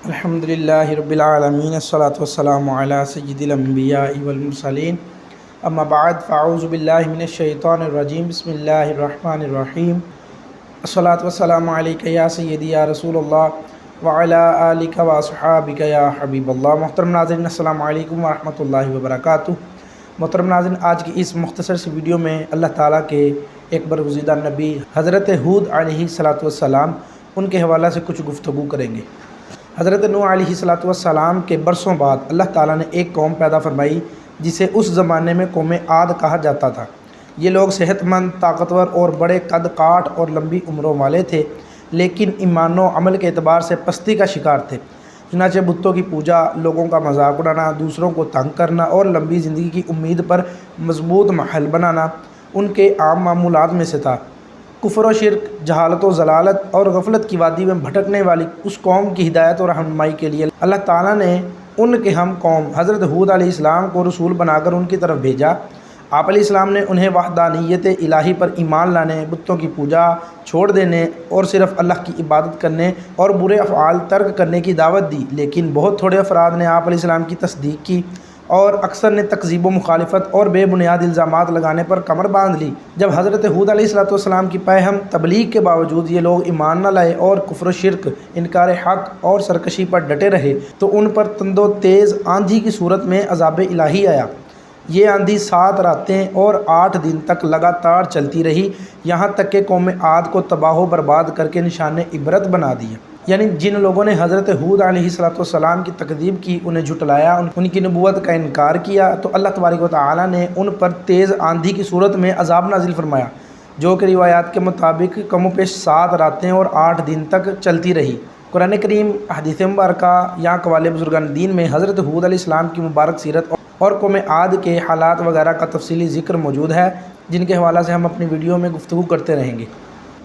الحمدللہ رب العالمین الصلاۃ والسلام علی سید الانبیاء والمرسلین اما بعد فاعوذ باللہ من الشیطان الرجیم بسم اللہ الرحمن الرحیم الصلاۃ والسلام علیک یا سیدی یا رسول اللہ وعلی آلک واصحابک یا حبیب اللہ۔ محترم ناظرین السلام علیکم ورحمۃ اللہ وبرکاتہ۔ محترم ناظرین، آج کی اس مختصر سی ویڈیو میں اللہ تعالیٰ کے ایک برگزیدہ نبی حضرت ہود علیہ السلام ان کے حوالہ سے کچھ گفتگو کریں گے۔ حضرت نوح علیہ السلام کے برسوں بعد اللہ تعالیٰ نے ایک قوم پیدا فرمائی جسے اس زمانے میں قوم عاد کہا جاتا تھا۔ یہ لوگ صحت مند، طاقتور اور بڑے قد کاٹ اور لمبی عمروں والے تھے، لیکن ایمان و عمل کے اعتبار سے پستی کا شکار تھے۔ چنانچہ بتوں کی پوجا، لوگوں کا مذاق اڑانا، دوسروں کو تنگ کرنا اور لمبی زندگی کی امید پر مضبوط محل بنانا ان کے عام معمولات میں سے تھا۔ کفر و شرک، جہالت و ضلالت اور غفلت کی وادی میں بھٹکنے والی اس قوم کی ہدایت اور رہنمائی کے لیے اللہ تعالیٰ نے ان کے ہم قوم حضرت ہود علیہ السلام کو رسول بنا کر ان کی طرف بھیجا۔ آپ علیہ السلام نے انہیں وحدانیت الہی پر ایمان لانے، بتوں کی پوجا چھوڑ دینے اور صرف اللہ کی عبادت کرنے اور برے افعال ترک کرنے کی دعوت دی، لیکن بہت تھوڑے افراد نے آپ علیہ السلام کی تصدیق کی اور اکثر نے تکذیب و مخالفت اور بے بنیاد الزامات لگانے پر کمر باندھ لی۔ جب حضرت ہود علیہ السلام کی پیغام تبلیغ کے باوجود یہ لوگ ایمان نہ لائے اور کفر و شرک، انکار حق اور سرکشی پر ڈٹے رہے تو ان پر تند و تیز آندھی کی صورت میں عذاب الہی آیا۔ یہ آندھی 7 راتیں اور 8 دن تک لگاتار چلتی رہی، یہاں تک کہ قوم عاد کو تباہ و برباد کر کے نشان عبرت بنا دیا۔ یعنی جن لوگوں نے حضرت ہود علیہ السلام کی تکذیب کی، انہیں جھٹلایا، ان کی نبوت کا انکار کیا، تو اللہ تبارک و تعالیٰ نے ان پر تیز آندھی کی صورت میں عذاب نازل فرمایا، جو کہ روایات کے مطابق کم و بیش 7 راتیں اور 8 دن تک چلتی رہی۔ قرآن کریم، حدیث مبارکہ یا اقوال بزرگان دین میں حضرت ہود علیہ السلام کی مبارک سیرت اور قوم عاد کے حالات وغیرہ کا تفصیلی ذکر موجود ہے، جن کے حوالہ سے ہم اپنی ویڈیو میں گفتگو کرتے رہیں گے۔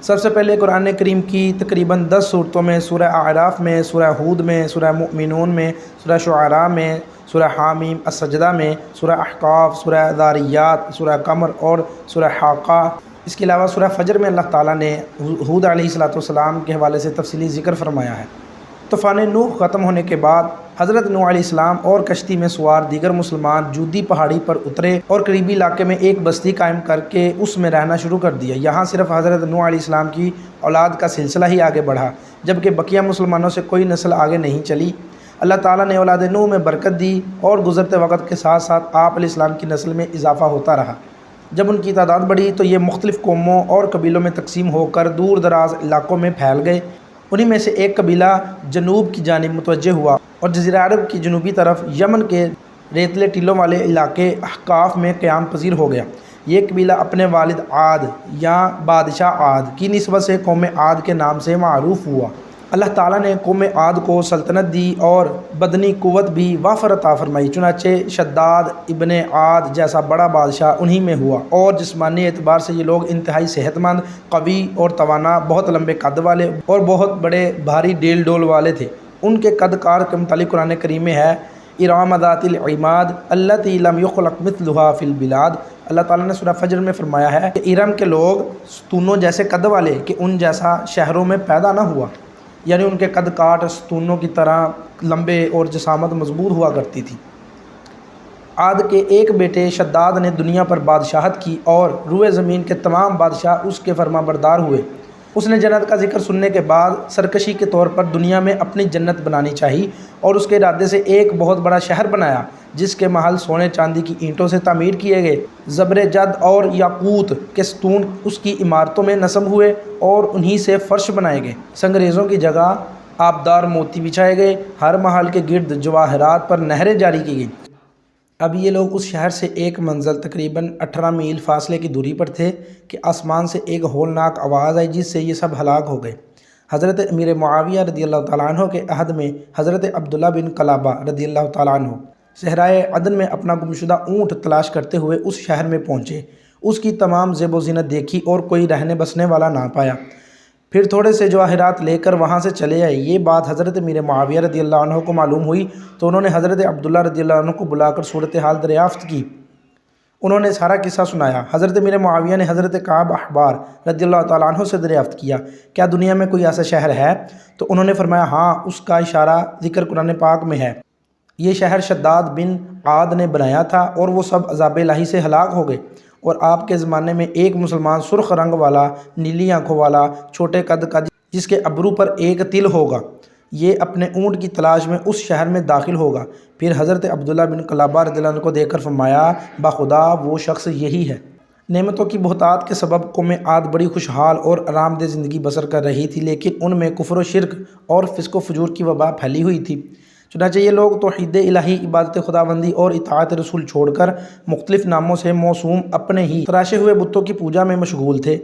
سب سے پہلے قرآن کریم کی تقریباً 10 صورتوں میں، سورہ اعراف میں، سورہ ہود میں، سورہ مؤمنون میں، سورہ شعراء میں، سورہ حامیم السجدہ میں، سورہ احقاف، سورہ ذاریات، سورہ قمر اور سورہ حاقہ، اس کے علاوہ سورہ فجر میں اللہ تعالیٰ نے ہود علیہ السلام کے حوالے سے تفصیلی ذکر فرمایا ہے۔ طوفان نوح ختم ہونے کے بعد حضرت نوح علیہ السلام اور کشتی میں سوار دیگر مسلمان جودی پہاڑی پر اترے اور قریبی علاقے میں ایک بستی قائم کر کے اس میں رہنا شروع کر دیا۔ یہاں صرف حضرت نوح علیہ السلام کی اولاد کا سلسلہ ہی آگے بڑھا، جبکہ بقیہ مسلمانوں سے کوئی نسل آگے نہیں چلی۔ اللہ تعالیٰ نے اولاد نوح میں برکت دی اور گزرتے وقت کے ساتھ ساتھ آپ علیہ السلام کی نسل میں اضافہ ہوتا رہا۔ جب ان کی تعداد بڑھی تو یہ مختلف قوموں اور قبیلوں میں تقسیم ہو کر دور دراز علاقوں میں پھیل گئے۔ انہی میں سے ایک قبیلہ جنوب کی جانب متوجہ ہوا اور جزیرہ عرب کی جنوبی طرف یمن کے ریتلے ٹیلوں والے علاقے احقاف میں قیام پذیر ہو گیا۔ یہ قبیلہ اپنے والد عاد یا بادشاہ عاد کی نسبت سے قوم عاد کے نام سے معروف ہوا۔ اللہ تعالیٰ نے قوم عاد کو سلطنت دی اور بدنی قوت بھی وافر عطا فرمائی، چنانچہ شداد ابن عاد جیسا بڑا بادشاہ انہی میں ہوا، اور جسمانی اعتبار سے یہ لوگ انتہائی صحت مند، قوی اور توانا، بہت لمبے قد والے اور بہت بڑے بھاری ڈیل ڈول والے تھے۔ ان کے قد کار کے متعلق قرآن کریم میں ہے، ارام ذات العماد التی لم یخلق مثلها فی البلاد۔ اللہ تعالیٰ نے سورہ فجر میں فرمایا ہے کہ ارم کے لوگ ستونوں جیسے قد والے کہ ان جیسا شہروں میں پیدا نہ ہوا، یعنی ان کے قد کاٹ ستونوں کی طرح لمبے اور جسامت مضبوط ہوا کرتی تھی۔ عاد کے ایک بیٹے شداد نے دنیا پر بادشاہت کی اور روئے زمین کے تمام بادشاہ اس کے فرما بردار ہوئے۔ اس نے جنت کا ذکر سننے کے بعد سرکشی کے طور پر دنیا میں اپنی جنت بنانی چاہی اور اس کے ارادے سے ایک بہت بڑا شہر بنایا، جس کے محل سونے چاندی کی اینٹوں سے تعمیر کیے گئے۔ زبر جد اور یاقوت کے ستون اس کی عمارتوں میں نصب ہوئے اور انہی سے فرش بنائے گئے۔ سنگریزوں کی جگہ آبدار موتی بچھائے گئے۔ ہر محل کے گرد جواہرات پر نہریں جاری کی گئیں۔ اب یہ لوگ اس شہر سے ایک منزل تقریباً 18 میل فاصلے کی دوری پر تھے کہ آسمان سے ایک ہولناک آواز آئی، جس سے یہ سب ہلاک ہو گئے۔ حضرت امیر معاویہ رضی اللہ تعالیٰ عنہ کے عہد میں حضرت عبداللہ بن قلابہ رضی اللہ تعالیٰ عنہ صحرائے عدن میں اپنا گمشدہ اونٹ تلاش کرتے ہوئے اس شہر میں پہنچے۔ اس کی تمام زیب و زینت دیکھی اور کوئی رہنے بسنے والا نہ پایا۔ پھر تھوڑے سے جواہرات لے کر وہاں سے چلے آئے۔ یہ بات حضرت امیر معاویہ رضی اللہ عنہ کو معلوم ہوئی تو انہوں نے حضرت عبداللہ رضی اللہ عنہ کو بلا کر صورتحال دریافت کی انہوں نے سارا قصہ سنایا۔ حضرت امیر معاویہ نے حضرت کعب احبار رضی اللہ تعالیٰ عنہ سے دریافت کیا، کیا دنیا میں کوئی ایسا شہر ہے؟ تو انہوں نے فرمایا ہاں، اس کا اشارہ ذکر قرآن پاک میں ہے۔ یہ شہر شداد بن عاد نے بنایا تھا اور وہ سب عذاب الہی سے ہلاک ہو گئے، اور آپ کے زمانے میں ایک مسلمان سرخ رنگ والا، نیلی آنکھوں والا، چھوٹے قد کا، جس کے ابرو پر ایک تل ہوگا، یہ اپنے اونٹ کی تلاش میں اس شہر میں داخل ہوگا۔ پھر حضرت عبداللہ بن قلابہ رضی اللہ عنہ کو دیکھ کر فرمایا بخدا وہ شخص یہی ہے۔ نعمتوں کی بہتات کے سبب قوم عاد بڑی خوشحال اور آرام دہ زندگی بسر کر رہی تھی، لیکن ان میں کفر و شرک اور فسق و فجور کی وبا پھیلی ہوئی تھی۔ چنانچہ یہ لوگ توحید الہی، عبادت خداوندی اور اطاعت رسول چھوڑ کر مختلف ناموں سے موسوم اپنے ہی تراشے ہوئے بتوں کی پوجا میں مشغول تھے۔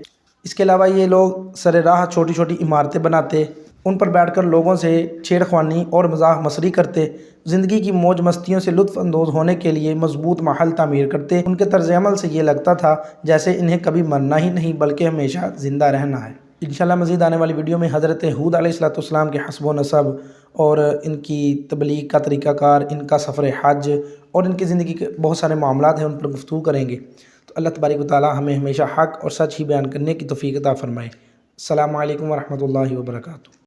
اس کے علاوہ یہ لوگ سر راہ چھوٹی چھوٹی عمارتیں بناتے، ان پر بیٹھ کر لوگوں سے چھیڑ خوانی اور مزاح مسری کرتے، زندگی کی موج مستیوں سے لطف اندوز ہونے کے لیے مضبوط محل تعمیر کرتے۔ ان کے طرز عمل سے یہ لگتا تھا جیسے انہیں کبھی مرنا ہی نہیں بلکہ ہمیشہ زندہ رہنا ہے۔ انشاءاللہ مزید آنے والی ویڈیو میں حضرت ہود علیہ السلام کے حسب و نسب اور ان کی تبلیغ کا طریقہ کار، ان کا سفر حج اور ان کی زندگی کے بہت سارے معاملات ہیں، ان پر گفتگو کریں گے۔ تو اللہ تبارک و تعالی ہمیں ہمیشہ حق اور سچ ہی بیان کرنے کی توفیق عطا فرمائے۔ السلام علیکم ورحمۃ اللہ وبرکاتہ۔